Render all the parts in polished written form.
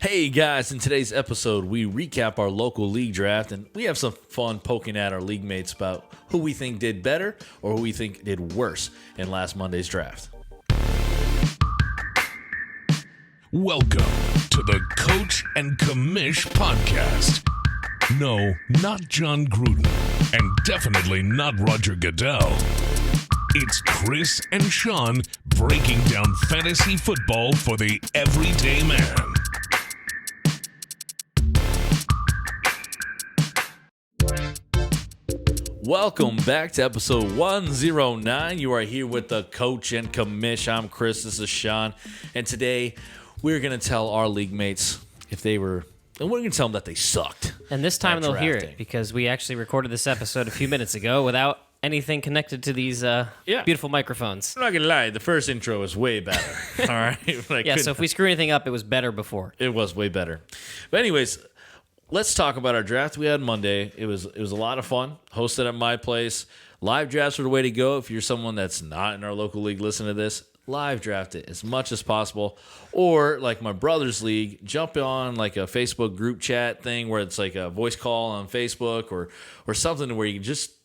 Hey guys, in today's episode, we recap our local league draft and we have some fun poking at our league mates about who we think did better or who we think did worse in last Monday's draft. Welcome to the Coach and Commish podcast. No, not John Gruden, and definitely not Roger Goodell. It's Chris and Sean breaking down fantasy football for the everyday man. Welcome back to episode 109. You are here with the Coach and Commish. I'm Chris, this is Sean, and today we're going to tell our league mates if they were, and we're going to tell them that they sucked. And this time they'll hear drafting. it because we actually recorded this episode a few minutes ago without anything connected to these beautiful microphones. I'm not going to lie, the first intro was way better. All right? So if we screw anything up, it was better before. It was way better. But anyways, let's talk about our draft we had Monday. It was a lot of fun. Hosted at my place. Live drafts are the way to go. If you're someone that's not in our local league, listen to this. Live draft it as much as possible. Or like my brother's league, jump on like a Facebook group chat thing where it's like a voice call on Facebook or something where you can just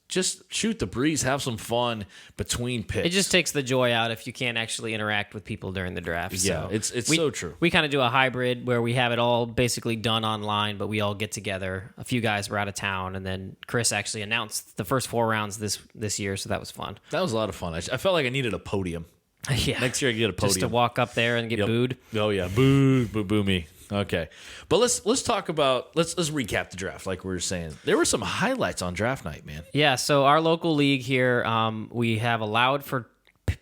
shoot the breeze, have some fun between picks. It just takes the joy out if you can't actually interact with people during the draft. Yeah, So it's so true. We kind of do a hybrid where we have it all basically done online, but we all get together. A few guys were out of town, and then Chris actually announced the first 4 rounds this year, so that was fun. That was a lot of fun. I felt like I needed a podium. Yeah. Next year I get a podium. Just to walk up there and get booed. Oh yeah, boo me. Okay, but let's talk about let's recap the draft like we were saying. There were some highlights on draft night, man. Yeah, so our local league here, we have allowed for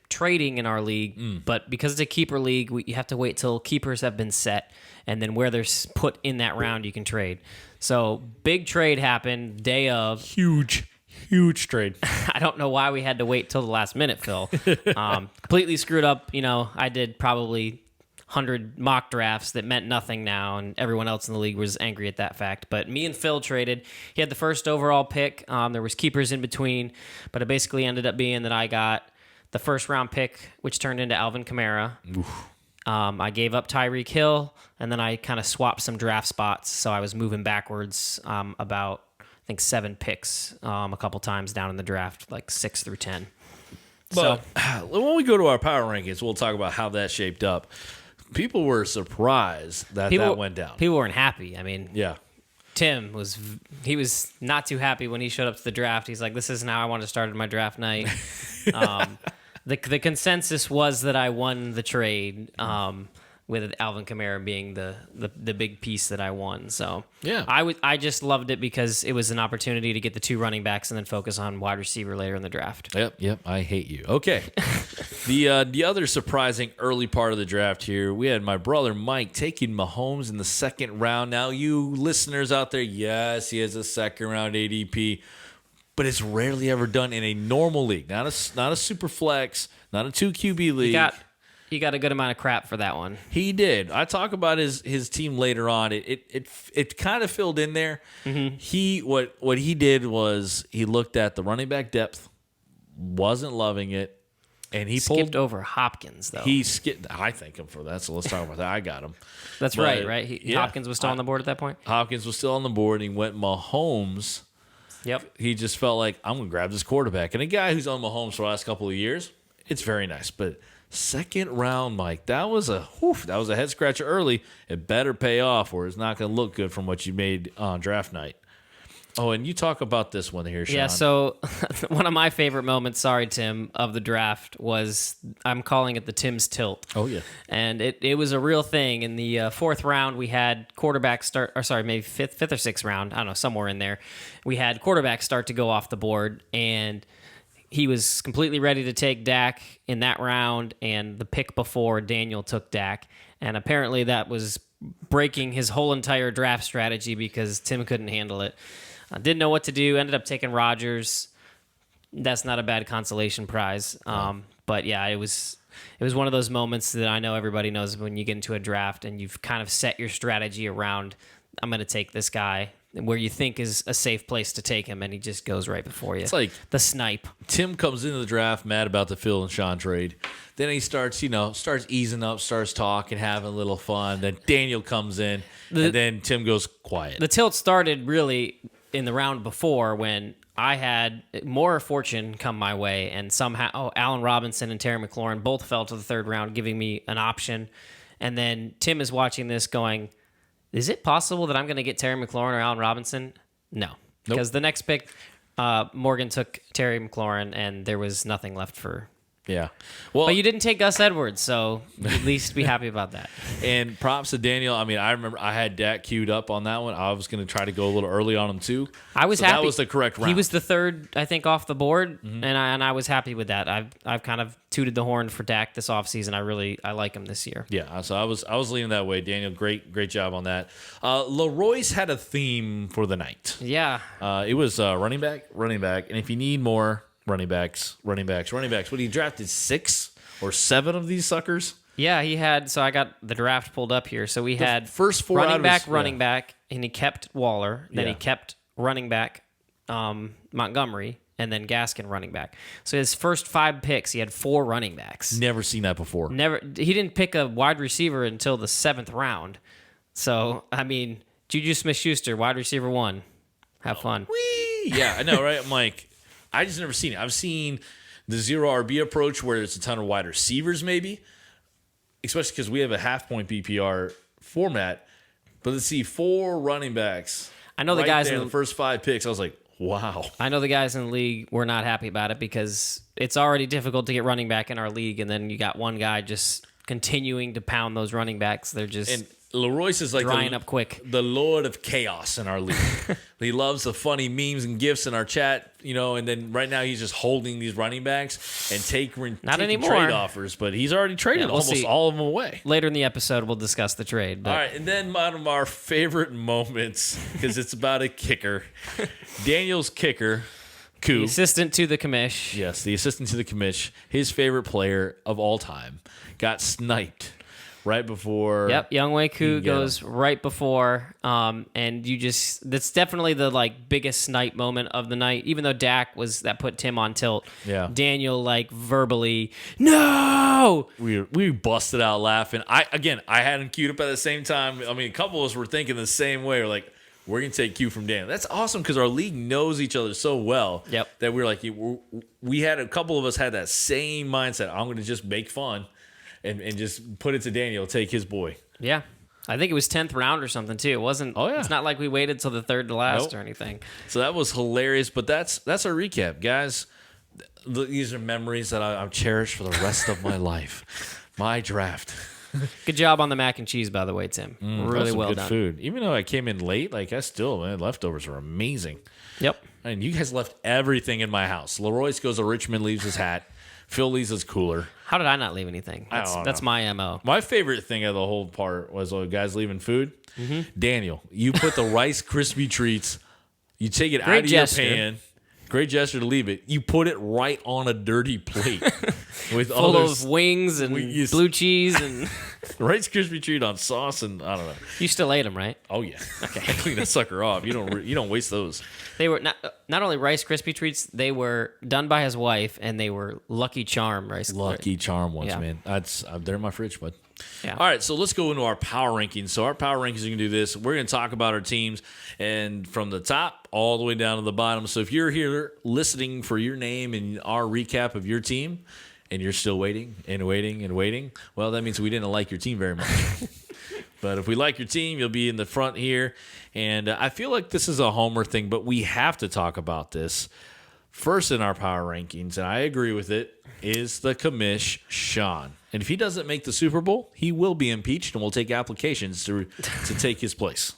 trading in our league, but because it's a keeper league, you have to wait till keepers have been set, and then where they're put in that round, you can trade. So big trade happened day of. Huge trade. I don't know why we had to wait till the last minute, Phil. Completely screwed up. I did probably 100 mock drafts that meant nothing now, and everyone else in the league was angry at that fact. But me and Phil traded. He had the first overall pick. There was keepers in between, but it basically ended up being that I got the first round pick, which turned into Alvin Kamara. I gave up Tyreek Hill, and then I kind of swapped some draft spots, so I was moving backwards about, I think, 7 picks a couple times down in the draft, like 6 through 10. But when we go to our power rankings, we'll talk about how that shaped up. People were surprised that went down. People weren't happy. I mean, Yeah. Tim was not too happy when he showed up to the draft. He's like, "This isn't how I want to start my draft night." The consensus was that I won the trade, with Alvin Kamara being the big piece that I won. So Yeah. I just loved it because it was an opportunity to get the 2 running backs and then focus on wide receiver later in the draft. Yep. I hate you. Okay. The other surprising early part of the draft here, we had my brother Mike taking Mahomes in the 2nd round. Now, you listeners out there, yes, he has a 2nd round ADP, but it's rarely ever done in a normal league, not a super flex, not a 2 QB league. He got a good amount of crap for that one. He did. I talk about his team later on. It kind of filled in there. Mm-hmm. What he did was he looked at the running back depth, wasn't loving it, and he skipped over Hopkins though. He skipped. I thank him for that. So let's talk about that. I got him. That's right. Hopkins was still on the board at that point. Hopkins was still on the board. And he went Mahomes. Yep. He just felt like, I'm going to grab this quarterback. And a guy who's on Mahomes for the last couple of years, it's very nice. But 2nd round, Mike, that was a head scratcher early. It better pay off or it's not going to look good from what you made on draft night. Oh, and you talk about this one here, Sean. Yeah, so one of my favorite moments, sorry, Tim, of the draft was, I'm calling it the Tim's tilt. Oh, yeah. And it was a real thing. In the 4th round, we had quarterback start, or sorry, maybe 5th or 6th round, I don't know, somewhere in there. We had quarterback start to go off the board, and he was completely ready to take Dak in that round, and the pick before Daniel took Dak. And apparently that was breaking his whole entire draft strategy because Tim couldn't handle it. Didn't know what to do. Ended up taking Rodgers. That's not a bad consolation prize. But yeah, it was one of those moments that I know everybody knows when you get into a draft and you've kind of set your strategy around, I'm going to take this guy. where you think is a safe place to take him, and he just goes right before you. It's like the snipe. Tim comes into the draft mad about the Phil and Sean trade. Then he starts easing up, starts talking, having a little fun. Then Daniel comes in, and then Tim goes quiet. The tilt started really in the round before when I had more fortune come my way, and somehow Allen Robinson and Terry McLaurin both fell to the third round, giving me an option. And then Tim is watching this going, is it possible that I'm going to get Terry McLaurin or Allen Robinson? No. Because the next pick, Morgan took Terry McLaurin, and there was nothing left for... Yeah. Well, but you didn't take Gus Edwards, so at least be happy about that. And props to Daniel. I mean, I remember I had Dak queued up on that one. I was going to try to go a little early on him too. I was happy. That was the correct round. He was the third, I think, off the board, and I was happy with that. I've kind of tooted the horn for Dak this offseason. I like him this year. Yeah, so I was leaning that way. Daniel, great job on that. Leroy's had a theme for the night. Yeah. It was running back, and if you need more running backs. What he drafted 6 or 7 of these suckers? Yeah, he had. So I got the draft pulled up here. So we had first 4 running back, and he kept Waller. Then he kept running back Montgomery, and then Gaskin running back. So his first 5 picks, he had 4 running backs. Never seen that before. He didn't pick a wide receiver until the 7th round. So I mean, Juju Smith-Schuster, wide receiver 1. Have fun. Whee! Yeah, I know, right? I'm like, I just never seen it. I've seen the zero RB approach where it's a ton of wide receivers, maybe, especially because we have a half-point PPR format. But let's see, 4 running backs. I know the guys in the first 5 picks. I was like, wow. I know the guys in the league were not happy about it because it's already difficult to get running back in our league, and then you got one guy just continuing to pound those running backs. They're just and Leroyce is like drying up quick. The lord of chaos in our league. He loves the funny memes and gifs in our chat, and then right now he's just holding these running backs and taking trade offers, but he's already traded almost all of them away. Later in the episode, we'll discuss the trade. But. All right, and then one of our favorite moments, because it's about a kicker. Daniel's kicker, Koo. The assistant to the commish. Yes, the assistant to the commish, his favorite player of all time, got sniped right before. Yep, Younghoe Koo goes right before, and that's definitely the biggest snipe moment of the night. Even though Dak that put Tim on tilt. Yeah, Daniel verbally no. We busted out laughing. I had him queued up at the same time. I mean, a couple of us were thinking the same way. We're like, we're gonna take cue from Daniel. That's awesome because our league knows each other so well. Yep. That we're like, we had a couple of us had that same mindset. I'm gonna just make fun. And just put it to Daniel, take his boy. Yeah. I think it was 10th round or something, too. It wasn't. Oh, yeah. It's not like we waited till the third to last or anything. So that was hilarious. But that's our recap, guys. These are memories that I'll cherish for the rest of my life. My draft. Good job on the mac and cheese, by the way, Tim. Really well good done. Food. Even though I came in late, leftovers are amazing. Yep. And you guys left everything in my house. Leroyce goes to Richmond, leaves his hat. Phil leaves his cooler. How did I not leave anything? That's my MO. My favorite thing of the whole part was guys leaving food. Mm-hmm. Daniel, you put the Rice Krispie treats, you take it out of your pan. Great gesture to leave it. You put it right on a dirty plate with full of wings and blue cheese and Rice Krispie treat on sauce and I don't know. You still ate them, right? Oh yeah. Okay. I clean that sucker off. You don't waste those. They were not only Rice Krispie treats. They were done by his wife, and they were Lucky Charm Lucky Charm ones, yeah. Man. They're in my fridge, bud. Yeah. All right, so let's go into our power rankings. So our power rankings, you can do this. We're going to talk about our teams, and from the top all the way down to the bottom. So if you're here listening for your name and our recap of your team, and you're still waiting and waiting and waiting, well, that means we didn't like your team very much. But if we like your team, you'll be in the front here. And I feel like this is a homer thing, but we have to talk about this. First in our power rankings, and I agree with it, is the commish, Sean. And if he doesn't make the Super Bowl, he will be impeached, and we'll take applications to take his place.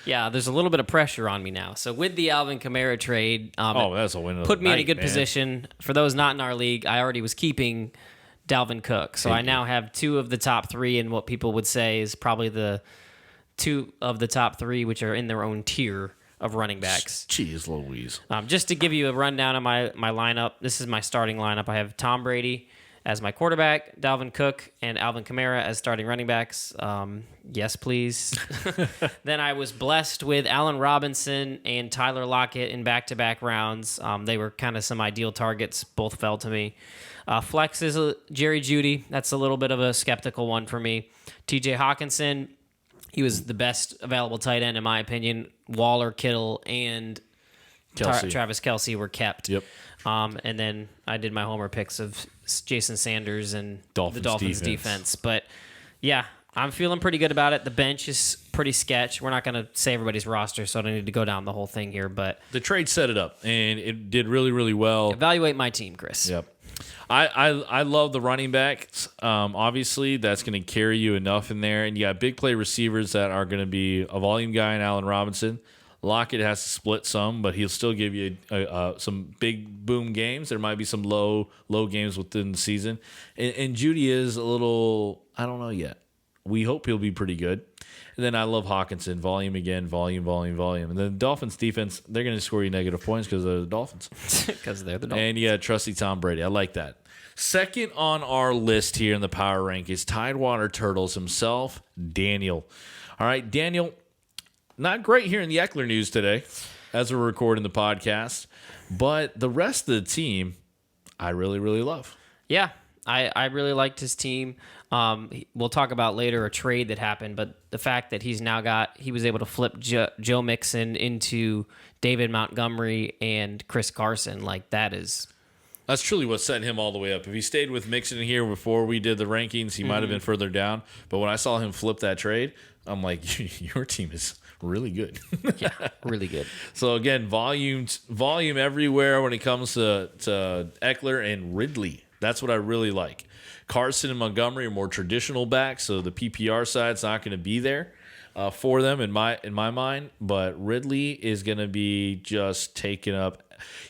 Yeah, there's a little bit of pressure on me now. So with the Alvin Kamara trade, that's a win of put the me in a night, good man. position. For those not in our league, I already was keeping Dalvin Cook. So I now have 2 of the top 3 in what people would say is probably the 2 of the top 3, which are in their own tier of running backs. Jeez Louise. Just to give you a rundown of my lineup, this is my starting lineup. I have Tom Brady as my quarterback, Dalvin Cook and Alvin Kamara as starting running backs. Yes, please. Then I was blessed with Allen Robinson and Tyler Lockett in back-to-back rounds. They were kind of some ideal targets. Both fell to me. Flex is Jerry Jeudy. That's a little bit of a skeptical one for me. TJ Hawkinson, he was the best available tight end in my opinion. Waller, Kittle, and Travis Kelce were kept. Yep. And then I did my homer picks of Jason Sanders and the Dolphins defense. But yeah, I'm feeling pretty good about it. The bench is pretty sketch. We're not going to say everybody's roster, so I don't need to go down the whole thing here. But the trade set it up, and it did really, really well. Evaluate my team, Chris. Yep. I love the running backs. Obviously, that's going to carry you enough in there. And you got big play receivers that are going to be a volume guy in Allen Robinson. Lockett has to split some, but he'll still give you some big boom games. There might be some low games within the season. And Jeudy is a little, I don't know yet. We hope he'll be pretty good. And then I love Hawkinson. Volume again, volume. And then the Dolphins defense, they're going to score you negative points because they're the Dolphins. Because they're the Dolphins. And yeah, trusty Tom Brady. I like that. Second on our list here in the power rank is Tidewater Turtles himself, Daniel. All right, Daniel, not great here in the Eckler news today as we're recording the podcast, but the rest of the team I really, really love. Yeah, I really liked his team. We'll talk about later a trade that happened, but the fact that he was able to flip Joe Mixon into David Montgomery and Chris Carson, that's truly what set him all the way up. If he stayed with Mixon here before we did the rankings, he might have been further down. But when I saw him flip that trade, I'm like, your team is really good. Yeah, really good. So again, volume everywhere when it comes to Eckler and Ridley. That's what I really like. Carson and Montgomery are more traditional backs, so the PPR side's not going to be there for them in my mind. But Ridley is going to be just taken up.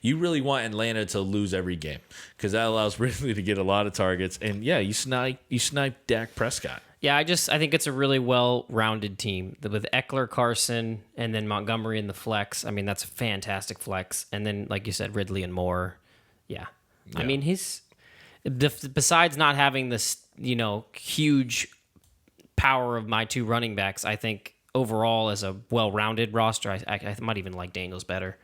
You really want Atlanta to lose every game because that allows Ridley to get a lot of targets. And yeah, you snipe Dak Prescott. Yeah, I think it's a really well-rounded team with Eckler, Carson, and then Montgomery in the flex. I mean, that's a fantastic flex. And then, like you said, Ridley and Moore. Yeah. I mean, he's besides not having this, huge power of my two running backs, I think overall as a well-rounded roster, I might even like Daniels better.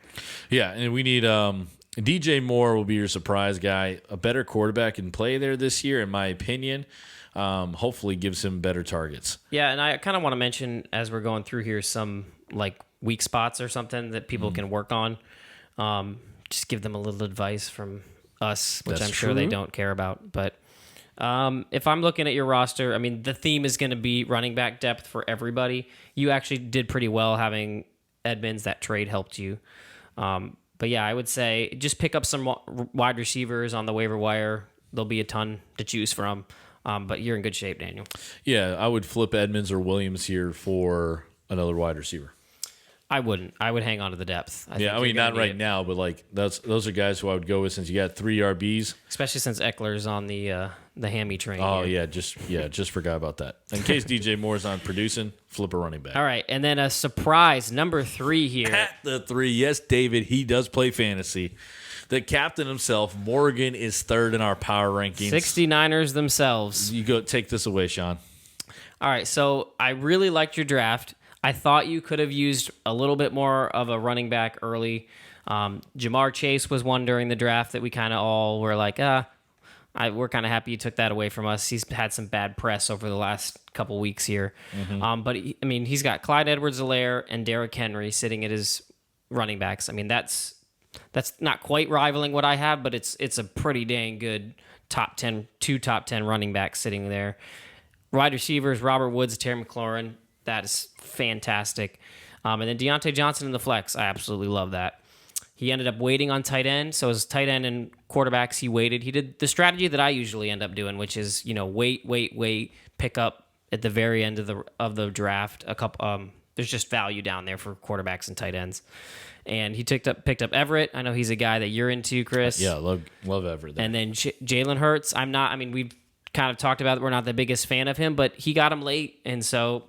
Yeah, and we need DJ Moore will be your surprise guy. A better quarterback in play there this year, in my opinion. Hopefully gives him better targets. Yeah, and I kind of want to mention as we're going through here some weak spots or something that people can work on. Just give them a little advice from us, which I'm sure they don't care about. But if I'm looking at your roster, I mean, the theme is going to be running back depth for everybody. You actually did pretty well having Edmonds. That trade helped you. But yeah, I would say just pick up some wide receivers on the waiver wire. There'll be a ton to choose from. But you're in good shape, Daniel. Yeah, I would flip Edmonds or Williams here for another wide receiver. I wouldn't. I would hang on to the depth. I mean, not right now, but those are guys who I would go with since you got 3 RBs. Especially since Eckler's on the hammy train. Oh here. just forgot about that. In case DJ Moore's on producing, flip a running back. All right, and then a surprise number 3 here. At the 3, yes, David, he does play fantasy. The captain himself, Morgan, is third in our power rankings. 69ers themselves. You go take this away, Sean. All right, so I really liked your draft. I thought you could have used a little bit more of a running back early. Jamar Chase was one during the draft that we kind of all were like, we're kind of happy you took that away from us. He's had some bad press over the last couple weeks here. But he's got Clyde Edwards-Helaire and Derrick Henry sitting at his running backs. I mean, that's not quite rivaling what I have, but it's a pretty dang good two top 10 running backs sitting there. Wide receivers, Robert Woods, Terry McLaurin. That is fantastic. And then Deante Johnson in the flex. I absolutely love that. He ended up waiting on tight end. So as tight end and quarterbacks, he waited. He did the strategy that I usually end up doing, which is, wait, pick up at the very end of the draft. A couple there's just value down there for quarterbacks and tight ends. And he picked up Everett. I know he's a guy that you're into, Chris. Yeah, love Everett. And then Jalen Hurts. We've kind of talked about it. We're not the biggest fan of him, but he got him late. And so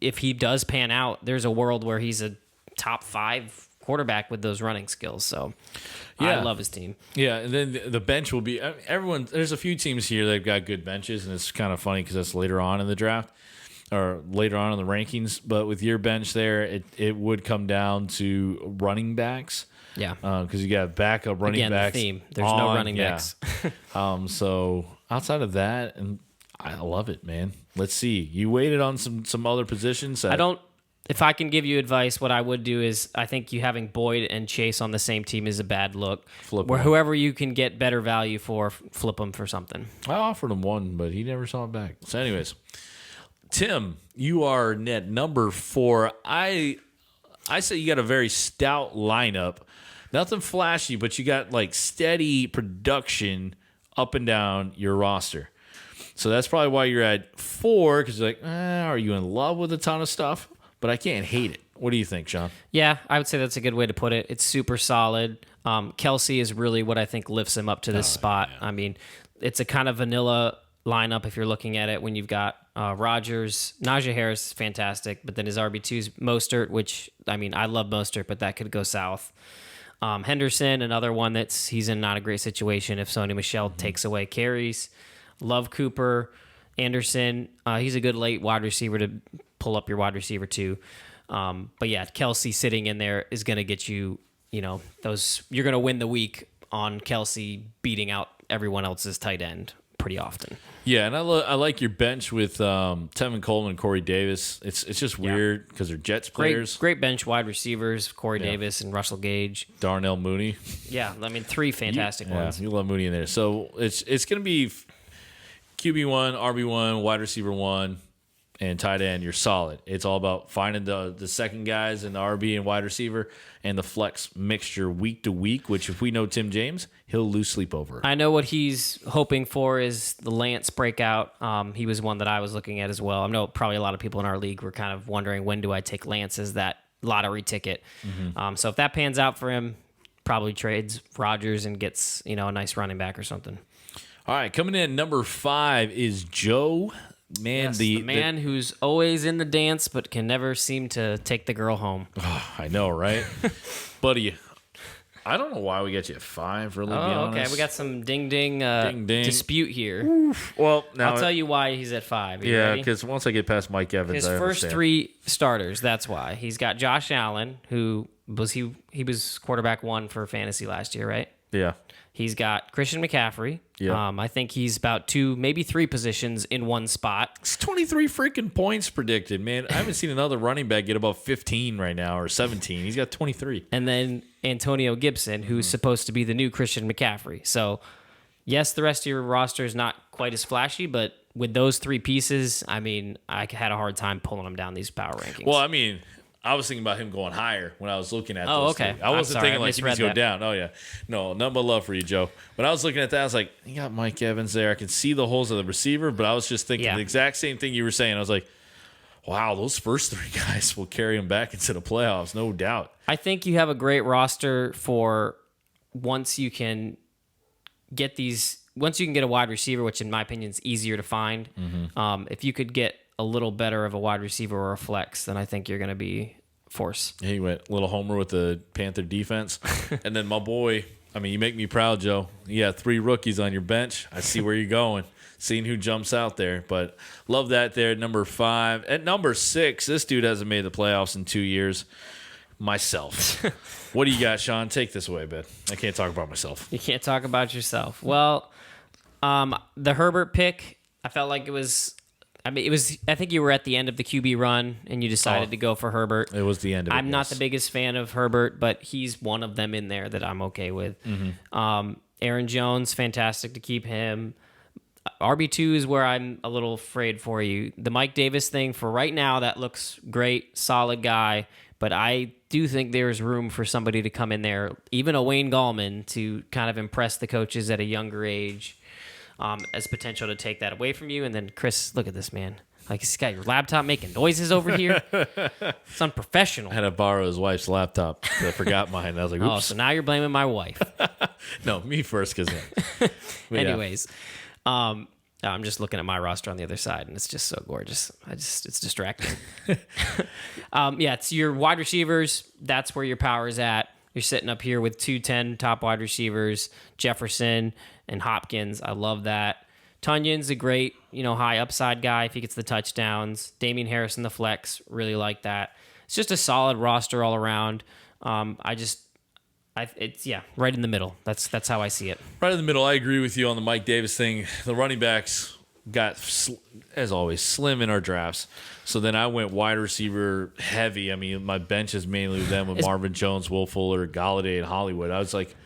if he does pan out, there's a world where he's a top 5 quarterback with those running skills. So Yeah. I love his team. Yeah, and then the bench will be everyone. There's a few teams here that've got good benches, and it's kind of funny because that's later on in the draft or later on in the rankings. But with your bench there, it would come down to running backs. Yeah. Because you got backup running Again, backs. the theme. There's no running backs. So outside of that, and I love it, man. Let's see. You waited on some other positions. If I can give you advice, what I would do is I think you having Boyd and Chase on the same team is a bad look. Flip Where them. whoever you can get better value for, flip them for something. I offered him one, but he never saw it back. So, anyways, Tim, you are at number 4. I say you got a very stout lineup. Nothing flashy, but you got like steady production up and down your roster. So that's probably why you're at 4, because you're like, are you in love with a ton of stuff? But I can't hate it. What do you think, Sean? Yeah, I would say that's a good way to put it. It's super solid. Kelsey is really what I think lifts him up to this spot. Yeah. I mean, it's a kind of vanilla lineup if you're looking at it when you've got Rodgers. Najee Harris is fantastic, but then his RB2's Mostert, which, I mean, I love Mostert, but that could go south. Henderson, another one he's in not a great situation if Sony Michel takes away carries. Love Cooper. Anderson, he's a good late wide receiver to pull up your wide receiver too. But yeah, Kelsey sitting in there is going to get you, you're going to win the week on Kelsey beating out everyone else's tight end pretty often. Yeah, and I like your bench with Tevin Coleman and Corey Davis. It's just weird because they're Jets players. Great bench wide receivers, Corey Davis and Russell Gage. Darnell Mooney. Yeah, I mean, 3 fantastic ones. You love Mooney in there. So it's going to be QB1, RB1, wide receiver 1, and tight end. You're solid. It's all about finding the second guys and the RB and wide receiver and the flex mixture week to week, which if we know Tim James, he'll lose sleep over. I know what he's hoping for is the Lance breakout. He was one that I was looking at as well. I know probably a lot of people in our league were kind of wondering, when do I take Lance as that lottery ticket? So if that pans out for him, probably trades Rodgers and gets a nice running back or something. All right, coming in number 5 is Joe. Man, yes, the man who's always in the dance but can never seem to take the girl home. I know, right? Buddy, I don't know why we got you at 5, really, to be honest. Okay. We got some ding-ding dispute here. Oof. Well, now I'll tell you why he's at 5. Yeah, because once I get past Mike Evans, his first 3 starters, that's why. He's got Josh Allen, who was he was quarterback 1 for fantasy last year, right? Yeah. He's got Christian McCaffrey. Yeah. I think he's about 2, maybe 3 positions in one spot. It's 23 freaking points predicted, man. I haven't seen another running back get above 15 right now or 17. He's got 23. And then Antonio Gibson, who's supposed to be the new Christian McCaffrey. So, yes, the rest of your roster is not quite as flashy, but with those 3 pieces, I mean, I had a hard time pulling them down these power rankings. Well, I mean, I was thinking about him going higher when I was looking at those. Okay. I wasn't thinking like he needs to go that. down. Oh, yeah. No, nothing but love for you, Joe. When I was looking at that, I was like, you got Mike Evans there. I can see the holes of the receiver, but I was just thinking the exact same thing you were saying. I was like, wow, those first 3 guys will carry him back into the playoffs, no doubt. I think you have a great roster for once you can get a wide receiver, which in my opinion is easier to find. If you could get a little better of a wide receiver or a flex, then I think you're going to be force. He went a little homer with the Panther defense. And then my boy, I mean, you make me proud, Joe. You got 3 rookies on your bench. I see where you're going, seeing who jumps out there. But love that there at number 5. At number 6, this dude hasn't made the playoffs in 2 years. Myself. What do you got, Sean? Take this away, Ben. I can't talk about myself. You can't talk about yourself. Well, the Herbert pick, I felt like it was... I think you were at the end of the QB run, and you decided to go for Herbert. It was the end of it. I'm not the biggest fan of Herbert, but he's one of them in there that I'm okay with. Aaron Jones, fantastic to keep him. RB2 is where I'm a little afraid for you. The Mike Davis thing, for right now, that looks great, solid guy, but I do think there's room for somebody to come in there, even a Wayne Gallman, to kind of impress the coaches at a younger age. As potential to take that away from you. And then, Chris, look at this, man. Like, he's got your laptop making noises over here. It's unprofessional. I had to borrow his wife's laptop. I forgot mine. I was like, oops. Oh, so now you're blaming my wife. No, me first. Anyways, I'm just looking at my roster on the other side, and it's just so gorgeous. It's distracting. It's your wide receivers. That's where your power is at. You're sitting up here with 210 top wide receivers, Jefferson and Hopkins. I love that. Tunyon's a great, high upside guy if he gets the touchdowns. Damian Harris in the flex, really like that. It's just a solid roster all around. It's right in the middle. That's how I see it. Right in the middle. I agree with you on the Mike Davis thing. The running backs got, as always, slim in our drafts. So then I went wide receiver heavy. I mean, my bench is mainly them with Marvin Jones, Will Fuller, Galladay, and Hollywood. I was like,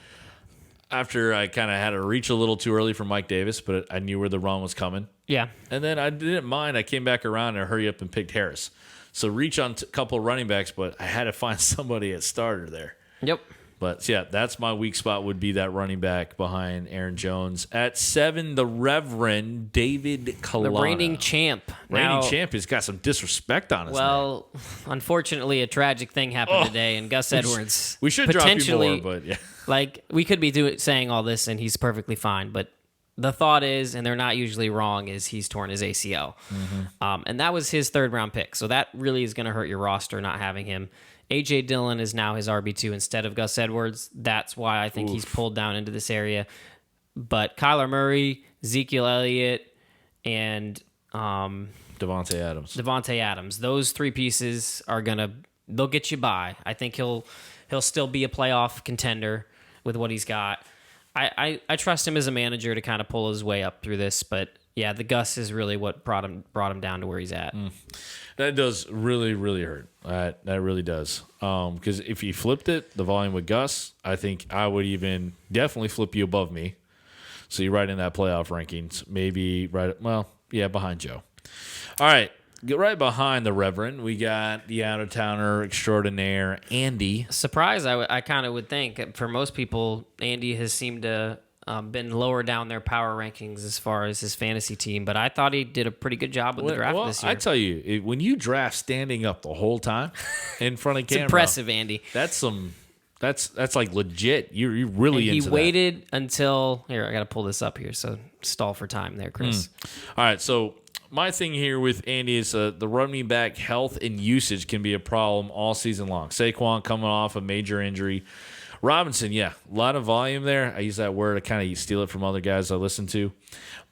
after I kind of had to reach a little too early for Mike Davis, but I knew where the run was coming. Yeah. And then I didn't mind. I came back around and I hurry up and picked Harris. So reach on a couple running backs, but I had to find somebody at starter there. Yep. But yeah, that's my weak spot, would be that running back behind Aaron Jones. At 7, the Reverend David Kalana. The reigning champ. Reigning champ has got some disrespect on his name. Unfortunately, a tragic thing happened today, and Gus Edwards. We should drop you more, but yeah. Like, we could be saying all this, and he's perfectly fine, but the thought is, and they're not usually wrong, is he's torn his ACL. Mm-hmm. And that was his 3rd-round pick, so that really is going to hurt your roster not having him. A.J. Dillon is now his RB2 instead of Gus Edwards. That's why I think he's pulled down into this area. But Kyler Murray, Ezekiel Elliott, and Devontae Adams. Those 3 pieces they'll get you by. I think he'll still be a playoff contender with what he's got. I trust him as a manager to kind of pull his way up through this, but yeah, the Gus is really what brought him down to where he's at. That does really, really hurt. That really does. Because if you flipped it, the volume with Gus, I think I would even definitely flip you above me. So you're right in that playoff rankings. Maybe behind Joe. All right. Get right behind the Reverend. We got the out-of-towner extraordinaire, Andy. Surprise, I kind of would think. For most people, Andy has seemed to been lower down their power rankings as far as his fantasy team, but I thought he did a pretty good job with the draft this year. I tell you, when you draft standing up the whole time in front of camera, it's impressive, Andy. That's like legit. You're really into that. He waited until here. I got to pull this up here, so stall for time there, Chris. All right, so my thing here with Andy is the running back health and usage can be a problem all season long. Saquon coming off a major injury. Robinson, a lot of volume there. I use that word. I kind of steal it from other guys I listen to.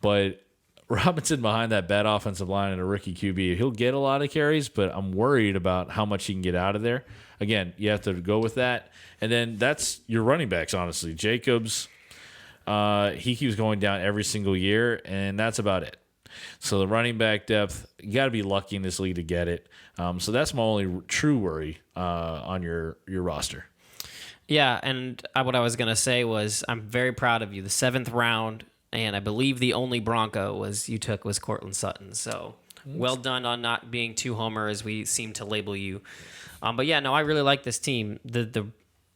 But Robinson behind that bad offensive line and a rookie QB, he'll get a lot of carries, but I'm worried about how much he can get out of there. Again, you have to go with that. And then that's your running backs, honestly. Jacobs, he keeps going down every single year, and that's about it. So the running back depth, you got to be lucky in this league to get it. So that's my only true worry on your roster. Yeah, and what I was going to say was I'm very proud of you. The 7th round, and I believe the only Bronco you took was Cortland Sutton. So well done on not being too homer as we seem to label you. But yeah, no, I really like this team. The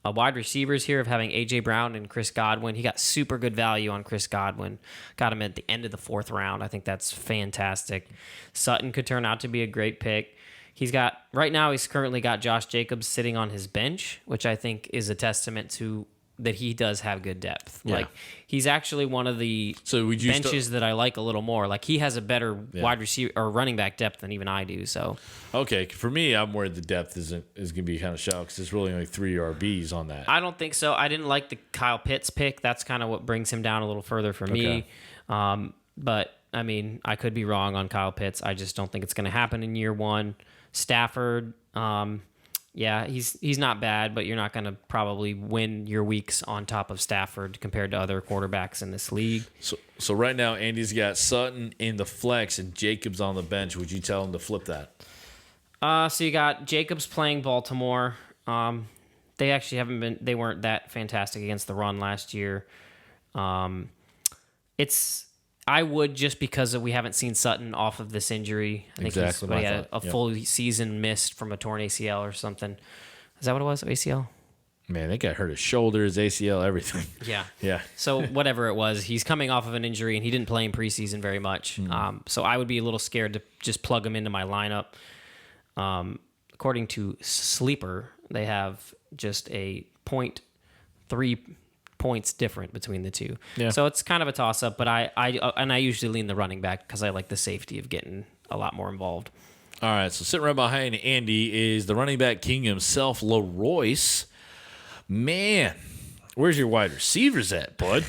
wide receivers here of having A.J. Brown and Chris Godwin. He got super good value on Chris Godwin. Got him at the end of the 4th round. I think that's fantastic. Sutton could turn out to be a great pick. He's currently got Josh Jacobs sitting on his bench, which I think is a testament to that he does have good depth. Yeah. Like, he's actually one of the benches that I like a little more. Like, he has a better wide receiver or running back depth than even I do. So, okay, for me, I'm worried the depth is going to be kind of shallow because there's really only 3 RBs on that. I don't think so. I didn't like the Kyle Pitts pick. That's kind of what brings him down a little further for me. But I mean, I could be wrong on Kyle Pitts. I just don't think it's going to happen in year 1. Stafford, he's not bad, but you're not going to probably win your weeks on top of Stafford compared to other quarterbacks in this league. So right now, Andy's got Sutton in the flex and Jacobs on the bench. Would you tell him to flip that? So you got Jacobs playing Baltimore. They actually they weren't that fantastic against the run last year. I would, just because we haven't seen Sutton off of this injury. I think he had a full season missed from a torn ACL or something. Is that what it was? ACL? Man, that guy hurt his shoulder, his ACL, everything. Yeah. So whatever it was, he's coming off of an injury, and he didn't play in preseason very much. So I would be a little scared to just plug him into my lineup. According to Sleeper, they have just a 0.3 points different between the two. Yeah. So it's kind of a toss-up, but I usually lean the running back because I like the safety of getting a lot more involved. All right, so sitting right behind Andy is the running back king himself, Leroyce. Man, where's your wide receivers at, bud?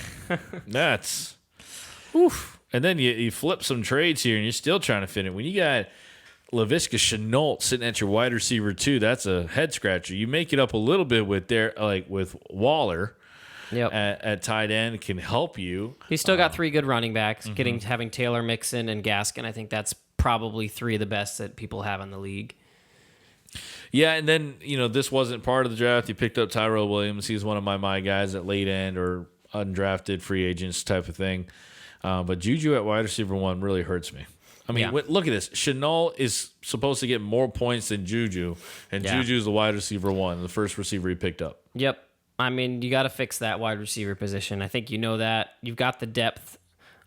That's, oof. And then you flip some trades here, and you're still trying to fit it. When you got Laviska Shenault sitting at your wide receiver too, that's a head scratcher. You make it up a little bit with with Waller. Yep. At tight end can help you. He's still got 3 good running backs. Having Taylor, Mixon, and Gaskin, I think that's probably 3 of the best that people have in the league. Yeah, and then, this wasn't part of the draft. You picked up Tyrell Williams. He's one of my guys at late end or undrafted free agents type of thing. But Juju at wide receiver 1 really hurts me. I mean, look at this. Shenault is supposed to get more points than Juju, and Juju's the wide receiver 1, the first receiver he picked up. Yep. I mean, you got to fix that wide receiver position. I think you know that. You've got the depth.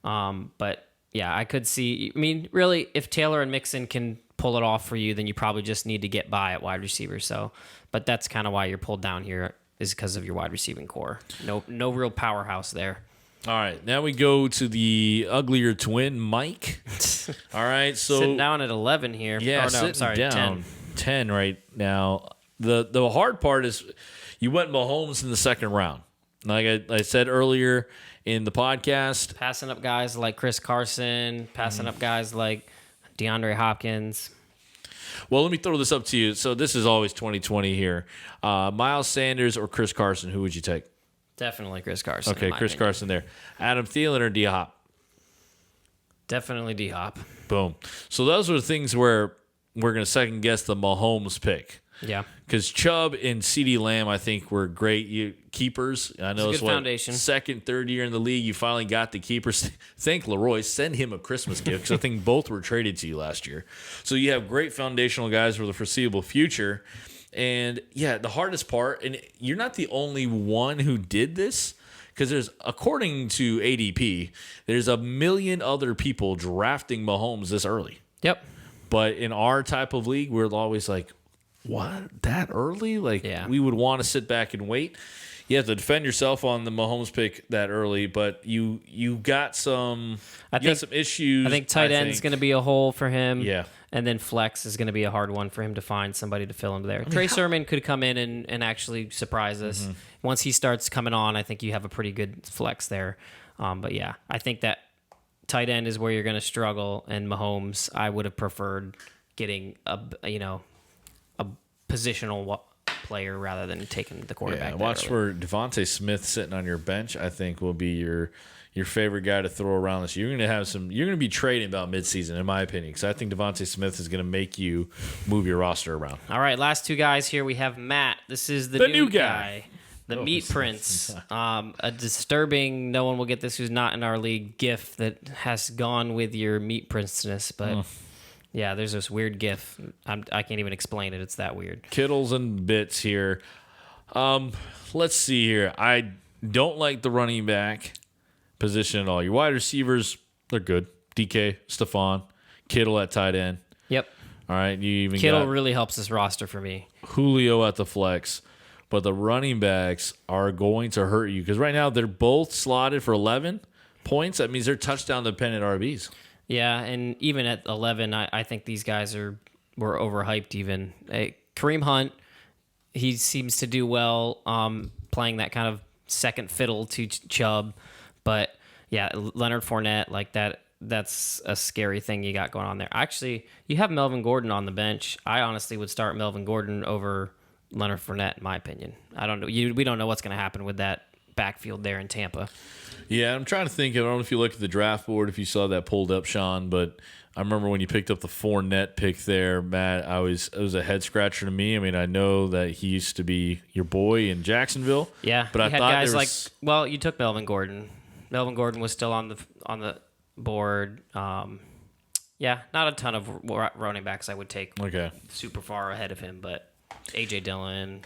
But, yeah, I could see. I mean, really, if Taylor and Mixon can pull it off for you, then you probably just need to get by at wide receiver. So, but that's kind of why you're pulled down here is because of your wide receiving core. No real powerhouse there. All right, now we go to the uglier twin, Mike. All right, so sitting down at 11 here. Yeah, down 10 right now. The hard part is you went Mahomes in the second round. Like I said earlier in the podcast, passing up guys like Chris Carson, passing up guys like DeAndre Hopkins. Well, let me throw this up to you. So this is always 2020 here. Miles Sanders or Chris Carson, who would you take? Definitely Chris Carson. Okay, Chris Carson there. Adam Thielen or D-Hop? Definitely D-Hop. Boom. So those are the things where we're going to second guess the Mahomes pick. Yeah. Because Chubb and CeeDee Lamb, I think, were great keepers. I know it's a good foundation. Second, third year in the league, you finally got the keepers. Thank Leroy. Send him a Christmas gift because I think both were traded to you last year. So you have great foundational guys for the foreseeable future. And, yeah, the hardest part, and you're not the only one who did this, because according to ADP, there's a million other people drafting Mahomes this early. Yep. But in our type of league, we're always like, what? That early? We would want to sit back and wait. You have to defend yourself on the Mahomes pick that early, but you got some issues. I think tight end's going to be a hole for him. Yeah. And then flex is going to be a hard one for him to find somebody to fill him there. Trey Sermon could come in and actually surprise us. Mm-hmm. Once he starts coming on, I think you have a pretty good flex there. But, yeah, I think that tight end is where you're going to struggle, and Mahomes, I would have preferred getting a positional player rather than taking the quarterback. Yeah, watch for Devontae Smith sitting on your bench. I think will be your favorite guy to throw around this. You're going to be trading about midseason, in my opinion, because I think Devontae Smith is going to make you move your roster around. All right, last 2 guys here. We have Matt. This is the new guy. The Meat Prince. A disturbing, no one will get this who's not in our league, gif that has gone with your Meat Princeness, but... Yeah, there's this weird GIF. I can't even explain it. It's that weird. Kittles and bits here. Let's see here. I don't like the running back position at all. Your wide receivers, they're good. DK, Stephon, Kittle at tight end. Yep. All right. You even Kittle really helps this roster for me. Julio at the flex. But the running backs are going to hurt you because right now they're both slotted for 11 points. That means they're touchdown-dependent RBs. Yeah, and even at 11, I think these guys were overhyped even. Kareem Hunt, he seems to do well playing that kind of second fiddle to Chubb. But, yeah, Leonard Fournette, like that's a scary thing you got going on there. Actually, you have Melvin Gordon on the bench. I honestly would start Melvin Gordon over Leonard Fournette, in my opinion. I don't know. We don't know what's going to happen with that backfield there in Tampa. Yeah, I'm trying to think. I don't know if you look at the draft board, if you saw that pulled up, Sean, but I remember when you picked up the Fournette pick there, Matt, it was a head scratcher to me. I mean, I know that he used to be your boy in Jacksonville. Yeah, but I had thought guys you took Melvin Gordon. Melvin Gordon was still on the board. Yeah, not a ton of running backs I would take super far ahead of him, but A.J. Dillon.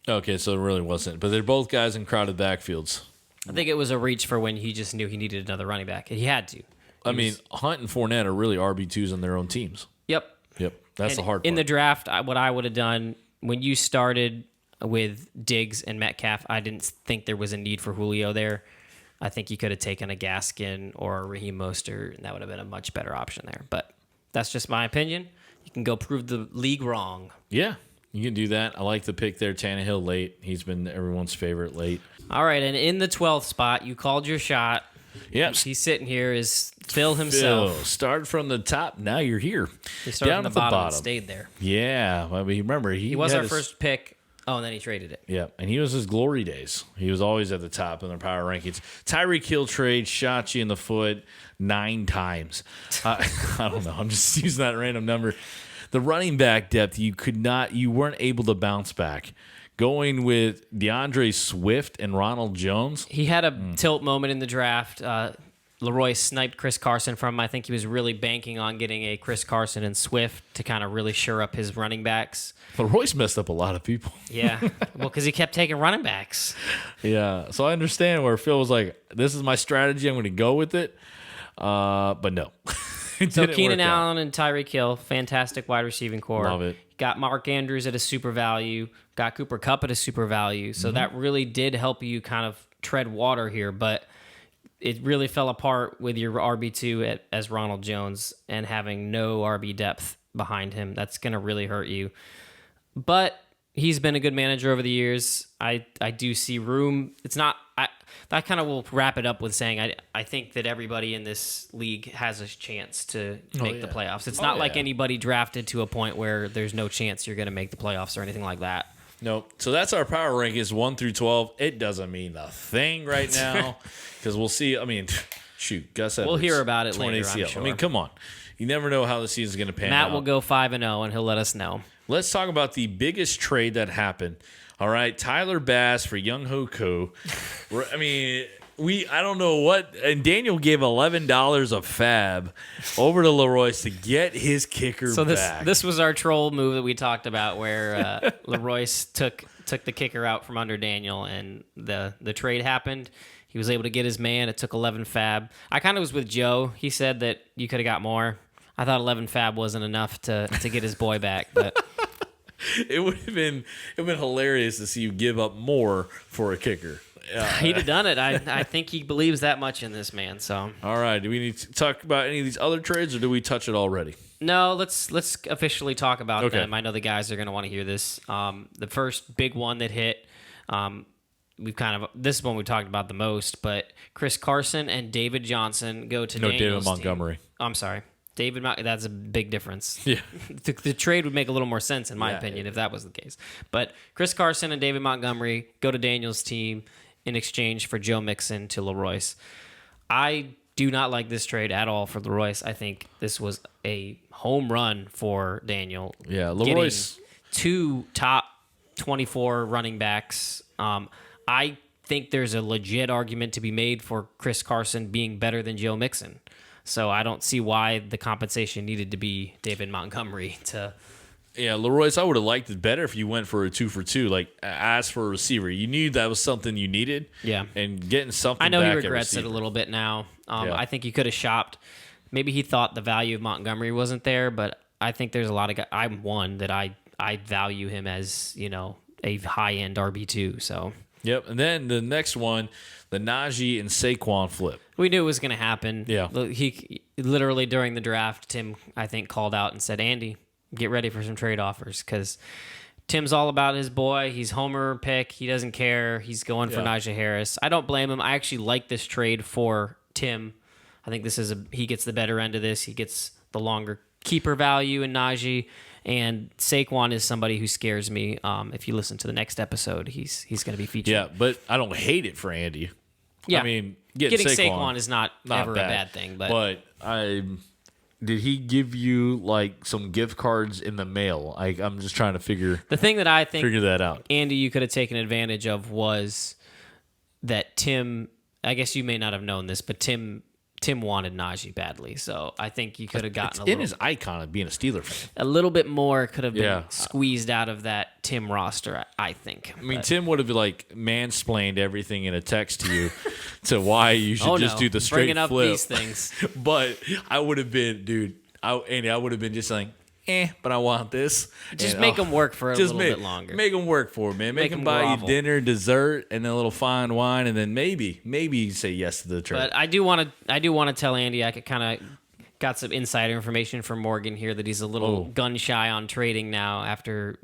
Okay, so it really wasn't. But they're both guys in crowded backfields. I think it was a reach for when he just knew he needed another running back. He had to. Hunt and Fournette are really RB2s on their own teams. Yep. That's the hard part. In the draft, what I would have done when you started with Diggs and Metcalf. I didn't think there was a need for Julio there. I think you could have taken a Gaskin or a Raheem Mostert, and that would have been a much better option there. But that's just my opinion. You can go prove the league wrong. Yeah, you can do that. I like the pick there, Tannehill late. He's been everyone's favorite late. All right, and in the 12th spot, you called your shot. Yep. He's sitting here is Phil himself. Phil, started from the top, now you're here. He started Down from at the bottom and stayed there. Yeah, I mean, remember, He was our first pick. Oh, and then he traded it. Yeah, and he was his glory days. He was always at the top in their power rankings. Tyreek Hill trade shot you in the foot 9 times. I don't know. I'm just using that random number. The running back depth, you weren't able to bounce back. Going with DeAndre Swift and Ronald Jones. He had a tilt moment in the draft. Leroy sniped Chris Carson from him. I think he was really banking on getting a Chris Carson and Swift to kind of really shore up his running backs. Leroy's messed up a lot of people. Yeah, well, because he kept taking running backs. Yeah, so I understand where Phil was like, this is my strategy, I'm going to go with it. But no. So Keenan Allen and Tyreek Hill, fantastic wide receiving core. Love it. Got Mark Andrews at a super value. Got Cooper Kupp at a super value. So that really did help you kind of tread water here. But it really fell apart with your RB2 as Ronald Jones and having no RB depth behind him. That's going to really hurt you. But he's been a good manager over the years. I do see room. It's not... I kind of will wrap it up with saying I think that everybody in this league has a chance to make the playoffs. It's not like anybody drafted to a point where there's no chance you're going to make the playoffs or anything like that. Nope. So that's our power rankings 1 through 12. It doesn't mean a thing right now because we'll see. I mean, shoot, Gus Edwards. We'll hear about it later, ACL. I'm sure. I mean, come on. You never know how the season's going to pan out. Matt will go 5-0, and he'll let us know. Let's talk about the biggest trade that happened. All right, Tyler Bass for Young Hoku. I mean, I don't know what, and Daniel gave $11 of fab over to Leroy's to get his kicker back. This was our troll move that we talked about, where Leroy's took the kicker out from under Daniel, and the trade happened. He was able to get his man. It took 11 fab. I kind of was with Joe. He said that you could have got more. I thought 11 fab wasn't enough to get his boy back, but. It would have been hilarious to see you give up more for a kicker. He'd have done it. I think he believes that much in this man. So all right, do we need to talk about any of these other trades, or do we touch it already? No, let's officially talk about them. I know the guys are going to want to hear this. The first big one that hit, this is one we talked about the most, but Chris Carson and David Johnson go to Daniel's David Montgomery. Team. I'm sorry. That's a big difference. Yeah. The trade would make a little more sense, in my opinion, if that was the case. But Chris Carson and David Montgomery go to Daniel's team in exchange for Joe Mixon to Leroy's. I do not like this trade at all for Leroy's. I think this was a home run for Daniel. Yeah, Leroy's. Getting 2 top 24 running backs. I think there's a legit argument to be made for Chris Carson being better than Joe Mixon. So I don't see why the compensation needed to be David Montgomery to. Yeah, Leroy's, I would have liked it better if you went for a 2-for-2, like ask for a receiver. You knew that was something you needed. Yeah. And getting something I know back he regrets it a little bit now. I think he could have shopped. Maybe he thought the value of Montgomery wasn't there, but I think there's a lot of guys. I'm one that I value him as, a high-end RB2, so. Yep, and then the next one, the Najee and Saquon flip. We knew it was going to happen. Yeah. He literally during the draft, Tim, I think, called out and said, Andy, get ready for some trade offers, because Tim's all about his boy. He's homer pick. He doesn't care. He's going for Najee Harris. I don't blame him. I actually like this trade for Tim. I think he gets the better end of this. He gets the longer keeper value in Najee. And Saquon is somebody who scares me. If you listen to the next episode, he's going to be featured. Yeah, but I don't hate it for Andy. Yeah, I mean, getting Saquon is not ever a bad thing. But did he give you like some gift cards in the mail? I'm just trying to figure the thing that I think that out. Andy, you could have taken advantage of was that Tim. I guess you may not have known this, but Tim wanted Najee badly, so I think you could have gotten in his icon of being a Steeler fan. A little bit more could have been squeezed out of that Tim roster, I think. I mean, Tim would have like mansplained everything in a text to you to why you should just do the straight bringing up flip. These things. But I would have been, dude. Andy, I would have been just like, but I want this. Just And, make them work for a just little bit longer. Make them work for it, man. Make them buy grovel. you dinner, dessert, and a little fine wine, and then maybe you say yes to the trade. But I do want to tell Andy I could kind of got some insider information from Morgan here that he's a little gun shy on trading now after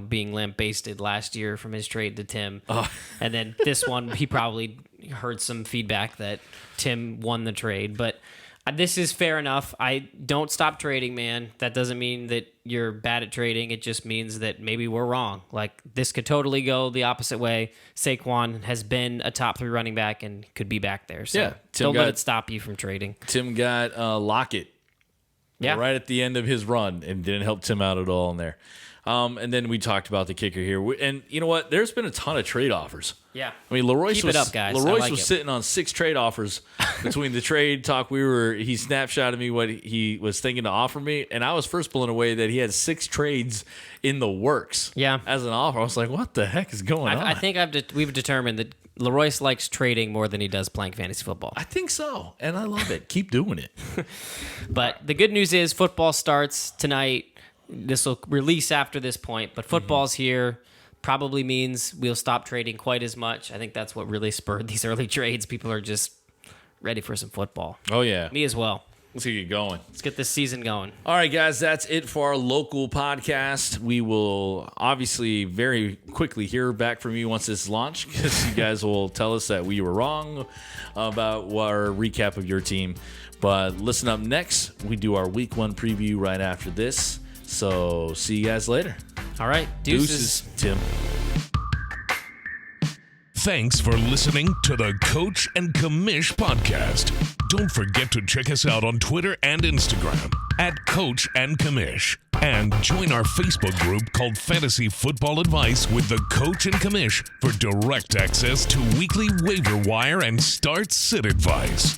being lamp-basted last year from his trade to Tim, and then this one he probably heard some feedback that Tim won the trade, but. This is fair enough. I don't stop trading, man. That doesn't mean that you're bad at trading. It just means that maybe we're wrong. Like, this could totally go the opposite way. Saquon has been a top 3 running back and could be back there. So don't let it stop you from trading. Tim got Lockett right at the end of his run and didn't help Tim out at all in there. And then we talked about the kicker here. And you know what? There's been a ton of trade offers. Yeah. I mean, Leroyce Keep was, it up, guys. Leroyce was sitting on 6 trade offers between the trade talk. He snapshotted me what he was thinking to offer me. And I was first blown away that he had 6 trades in the works as an offer. I was like, what the heck is going on? I think we've determined that Leroyce likes trading more than he does playing fantasy football. I think so. And I love it. Keep doing it. But the good news is football starts tonight. This will release after this point, but football's here. Probably means we'll stop trading quite as much. I think that's what really spurred these early trades. People are just ready for some football. Oh, yeah. Me as well. Let's get going. Let's get this season going. All right, guys, that's it for our local podcast. We will obviously very quickly hear back from you once it's launched, because you guys will tell us that we were wrong about our recap of your team. But listen up next. We do our week 1 preview right after this. So see you guys later. All right. Deuces. Tim. Thanks for listening to the Coach and Commish podcast. Don't forget to check us out on Twitter and Instagram at Coach and Commish. And join our Facebook group called Fantasy Football Advice with the Coach and Commish for direct access to weekly waiver wire and start sit advice.